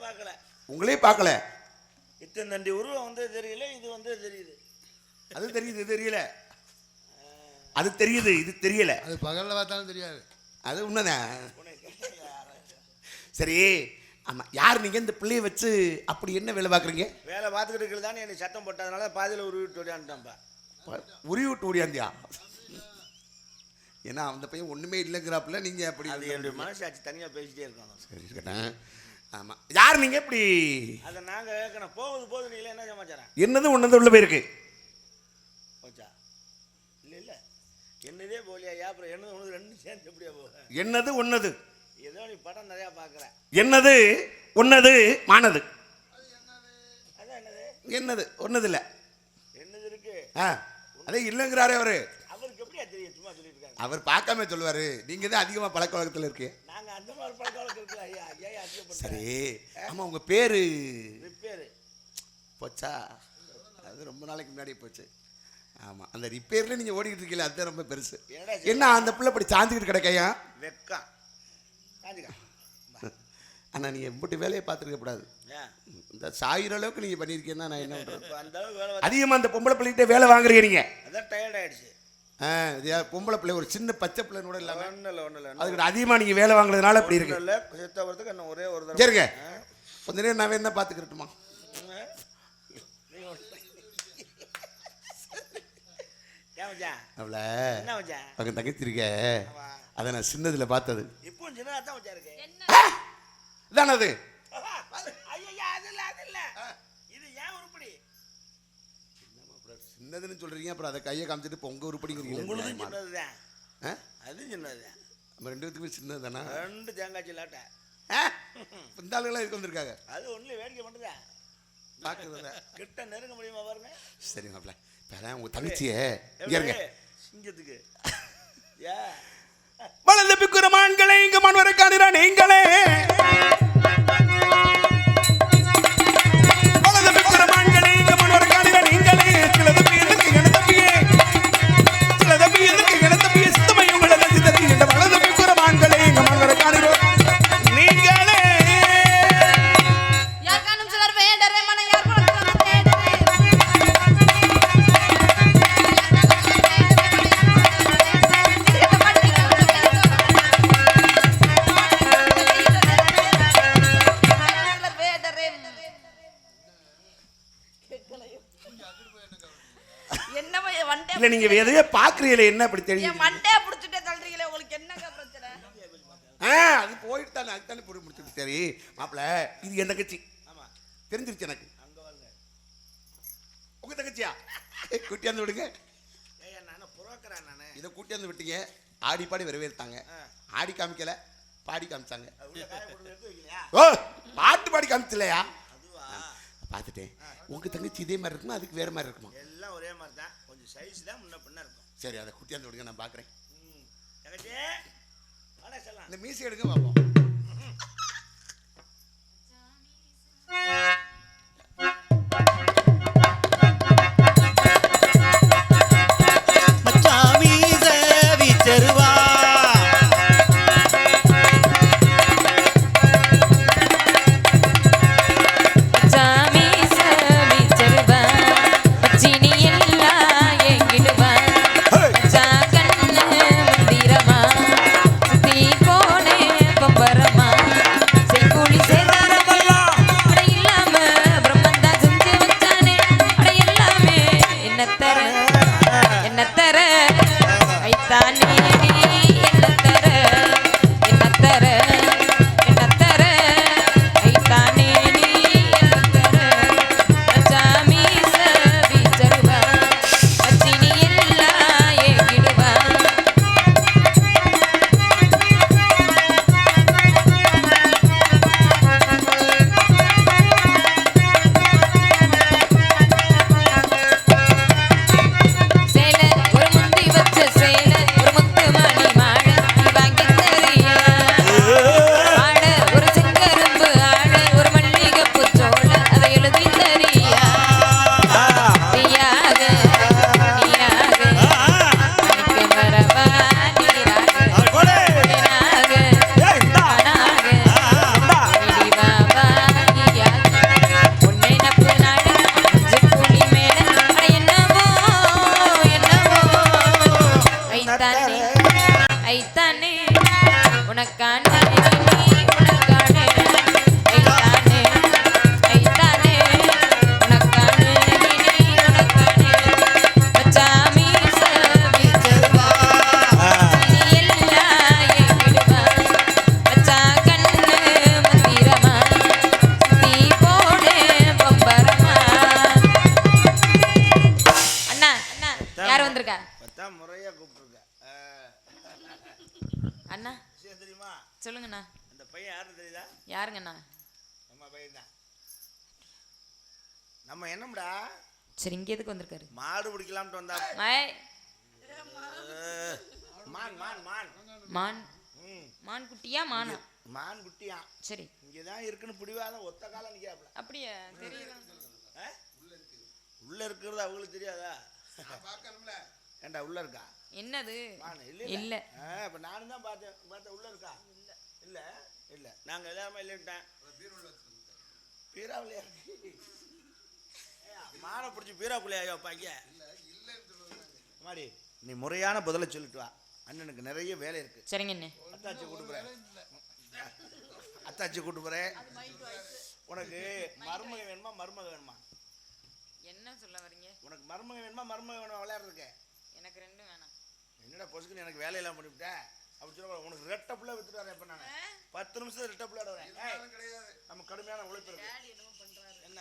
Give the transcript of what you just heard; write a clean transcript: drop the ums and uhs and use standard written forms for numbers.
பார்க்கல. உங்களே பார்க்கல. இத்தனை நண்டி உருவம் வந்து தெரியல, இது வந்து தெரியுது. அது தெரியுது, இது தெரியல. அது தெரியுது, இது தெரியல. அது பகல்ல பார்த்தாலும் தெரியாது. அது உண்மைதான். சரி, ஆமா, யார் நீங்க இந்த பிள்ளைய வச்சு அப்படி என்ன வேலை பார்க்குறீங்க? வேலை பார்த்துக்கிட்டு இருக்கிறது தானே எனக்கு சத்தம் போட்டதுனால பாதியில் உருவிட்டு ஓடியான்ட்டான்ப்பா. உருவி விட்டு ஓடியாந்தியா? ஏன்னா அந்த பையன் ஒண்ணுமே இல்லைங்கிறாப்புல நீங்க அப்படி. அது என்னுடைய மனசாட்சி தனியாக பேசிட்டே இருக்கணும். சரி கேட்டேன். ஆமாம், யார் நீங்க இப்படி? அதை நாங்கள் கேட்கணும். போகுது நீங்களே என்ன சமாச்சாரம்? என்னது ஒன்னது உள்ள போயிருக்கு போச்சா? இல்லை இல்லை, என்னதே போலியா? அப்புறம் என்னது ஒன்று ரெண்டு சேர்ந்து எப்படியா போக? என்னது ஒன்னது? ஏதோ நீ படம் நிறையா பார்க்குறேன். என்னது ஒன்னது மானது? அதான் என்னது என்னது ஒன்னது இல்லை. என்னது இருக்கு? அதே இல்லைங்கிறாரே அவரு. அவருக்கு எப்படியா தெரியும்? சும்மா சொல்லிட்டு இருக்காங்க. அவர் பார்க்காம சொல்லுவாரு. நீங்க தான் அதிகமா பழக்க வழக்கத்தில் இருக்கு. நாங்க அந்த மாதிரி பழக்க வழக்கம் இருக்குல்ல. ஐயா ஐயா அதிகப்பட்ட. சரி, ஆமா, உங்க பேரு ரிப்பேர் போச்சா? அது ரொம்ப நாளைக்கு முன்னாடியே போச்சு. ஆமா, அந்த ரிப்பேர்ல நீங்க ஓடிக்கிட்டு இருக்கீங்க, அதுதான் ரொம்ப பெருசு. என்ன அந்த பிள்ளை இப்படி சாஞ்சுக்கிட்டு கிடைக்கையா? வெக்கா சாஞ்சுக்கா. ஆனா நீங்க இப்படி வேலையை பார்த்துருக்க கூடாது. இந்த சாயிர அளவுக்கு நீங்க பண்ணிருக்கீங்கன்னா நான் என்ன பண்றது? அந்த அளவுக்கு வேலை அதிகமா அந்த பொம்பளை பிள்ளைகிட்ட வேலை வாங்குறீங்க நீங்க. அதான் டயர்ட் ஆயிடுச்சு. பொம்பளை பிள்ளை ஒரு சின்ன பச்சை பிள்ளை கூட இல்லாம ஒன்றும் இல்லை அதுக்கு அதிகமா நீங்க வேலை வாங்குறதுனால அப்படி இருக்கு. இல்லை, செத்தவரத்துக்கு இன்னும் ஒரே ஒரு தடவை. சரிங்க, கொஞ்ச நேரம் நான் என்ன பார்த்துக்கிட்டுமா? அவளை அவங்க தங்கச்சி இருக்க, அதை நான் சின்னதுல பார்த்தது. இப்போ சின்னதா தான் வச்சா இருக்கு. இதான அது? இது ஏன் உருப்படி? சின்னதுன்னு சொல்றீங்க, அப்புறம் அதை கையை காமிச்சிட்டு இப்போ உங்க உருப்படிங்கிறீங்க. உங்களுக்கு சின்னதுதான், அது சின்னதுதான். நம்ம ரெண்டு பேத்துக்குமே சின்னது தானே? ரெண்டு தேங்காய் சில்லாட்ட இந்த ஆளுகளாம் இருக்க வந்திருக்காங்க. அது ஒன்றும் வேடிக்கை பண்ணுதா பார்க்குறத கிட்ட நெருங்க முடியுமா பாருங்க. சரி மாப்பிள்ள, இப்போ உங்க தங்கச்சியே இங்க இருங்க. சிங்கத்துக்கு வளர்ந்த பிக்குரமான்களே இங்க மண்வரை காணிரா நீங்களே. வளர்ந்த பிக்குரமான்களே இங்க மண்வரை காணிரா நீங்களே. சில தப்பி எதற்கு கணத்தப்பியே, சில தப்பி எதற்கு கணத்தப்பியே, சித்தமை உங்களை சித்தத்தி என்ற வளர்ந்த பிக்குரமான்களே இங்க மண்வரை காணிரோ நீங்களே. யார்கானும் சிலர் வேண்டரே மன யார்கானும் வேண்டரே. இல்ல நீங்க எதையோ பாக்குறீங்களே, என்ன அப்படி தெரியும்? மண்டே புடிச்சிட்டே தள்ளுறீங்களே, உங்களுக்கு என்னங்க பிரச்சனை? அது போயிட்டு தானே, அதுதானே பொருள் முடிச்சுட்டு. சரி மாப்பிள்ள, இது என் தங்கச்சி. ஆமா, தெரிஞ்சிருச்சு எனக்கு. அங்க வாங்க. உங்க தங்கச்சியா? கூட்டியாந்து விடுங்க. ஏய், நானே புரோக்கறேன் நானே. இதை கூட்டியாந்து விட்டீங்க, ஆடி பாடி வரவேற்றாங்க. ஆடி காமிக்கல, பாடி காமிச்சாங்க. உள்ள காய போட்டு எடுத்து வைக்கலையா? ஓ, பாட்டு பாடி காமிச்சலையா? அதுவா? பார்த்துட்டேன். உங்க தங்கச்சி இதே மாதிரி இருக்குமா, அதுக்கு வேற மாதிரி இருக்குமா? எல்லாம் ஒரே மாதிரி தான், கொஞ்சம் சைஸ் தான் முன்ன பின்ன இருக்கும். சரி, அதை கூட்டியாந்து விடுங்க, நான் பார்க்குறேன். தங்கச்சி வாடா செல்லாம். இந்த மீசி எடுங்க பார்ப்போம். பம்பர சொல்லுங்கண்ணா. அந்த பையன் யாருன்னு தெரியுதா? யாருங்கண்ணா? நம்ம பையன் தான். நம்ம என்னம்டா சரி, இங்க எதுக்கு வந்திருக்காரு? மாடு பிடிக்கலாம்ட்டு வந்தா. ஏய், மான் மான் மான் மான். ம் மான் குட்டியா மானா? மான் குட்டியா. சரி, இங்கதான் இருக்குன்னு பிடிவாத ஒத்த காலம் நிக்காப்ல. அப்படியே தெரியல. உள்ள இருக்கிறது அவங்களுக்கு தெரியாதா? ஏண்டா உள்ள இருக்கா என்னது? மான் இல்ல இல்ல. இல்ல. அப்ப நானும் தான் பார்த்தேன் உள்ள இருக்கா? இல்ல இல்ல நாங்க எல்லாமே இல்லைன்ட்டேன். பீராவுலையா மானை பிடிச்சி பீராக்குள்ளையா வைப்பாங்க? மாடி நீ முறையான பதிலை சொல்லிட்டு வா. அண்ணனுக்கு நிறைய வேலை இருக்கு. சரிங்க அண்ணே. அத்தாச்சி கூட்டு போறேன். அத்தாச்சி கூட்டு போறேன். உனக்கு மருமக வேணுமா மருமக வேணுமா? என்ன சொல்ல வரீங்க? உனக்கு மருமக வேணுமா மருமக வேணுமா விளையாடுறதுக்கு? எனக்கு ரெண்டும் வேணாம். என்னடா பொசுக்குன்னு எனக்கு வேலையெல்லாம் பண்ணிவிட்டேன் அப்படி சொல்ல. உனக்கு ரெட்டை பிள்ளை வித்துட்டு வரேன். இப்போ நான் 10 நிமிஷம் ரெட்டை பிள்ளை வரேன். நம்ம கடுமையான உழைப்பு இருக்கு. என்ன